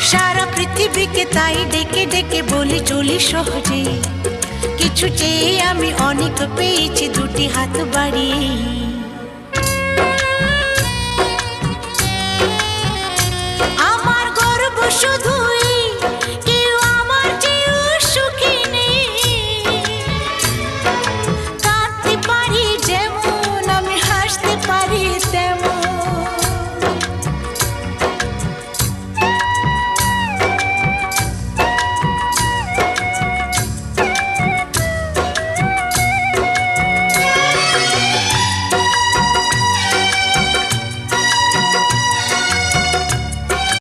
সারা পৃথিবীকে তাই ডেকে ডেকে বলি চলি সহজে, কিছু চেয়ে আমি অনেক পেয়েছি দুটি হাত বাড়িয়ে। আমার গর্ব শুধু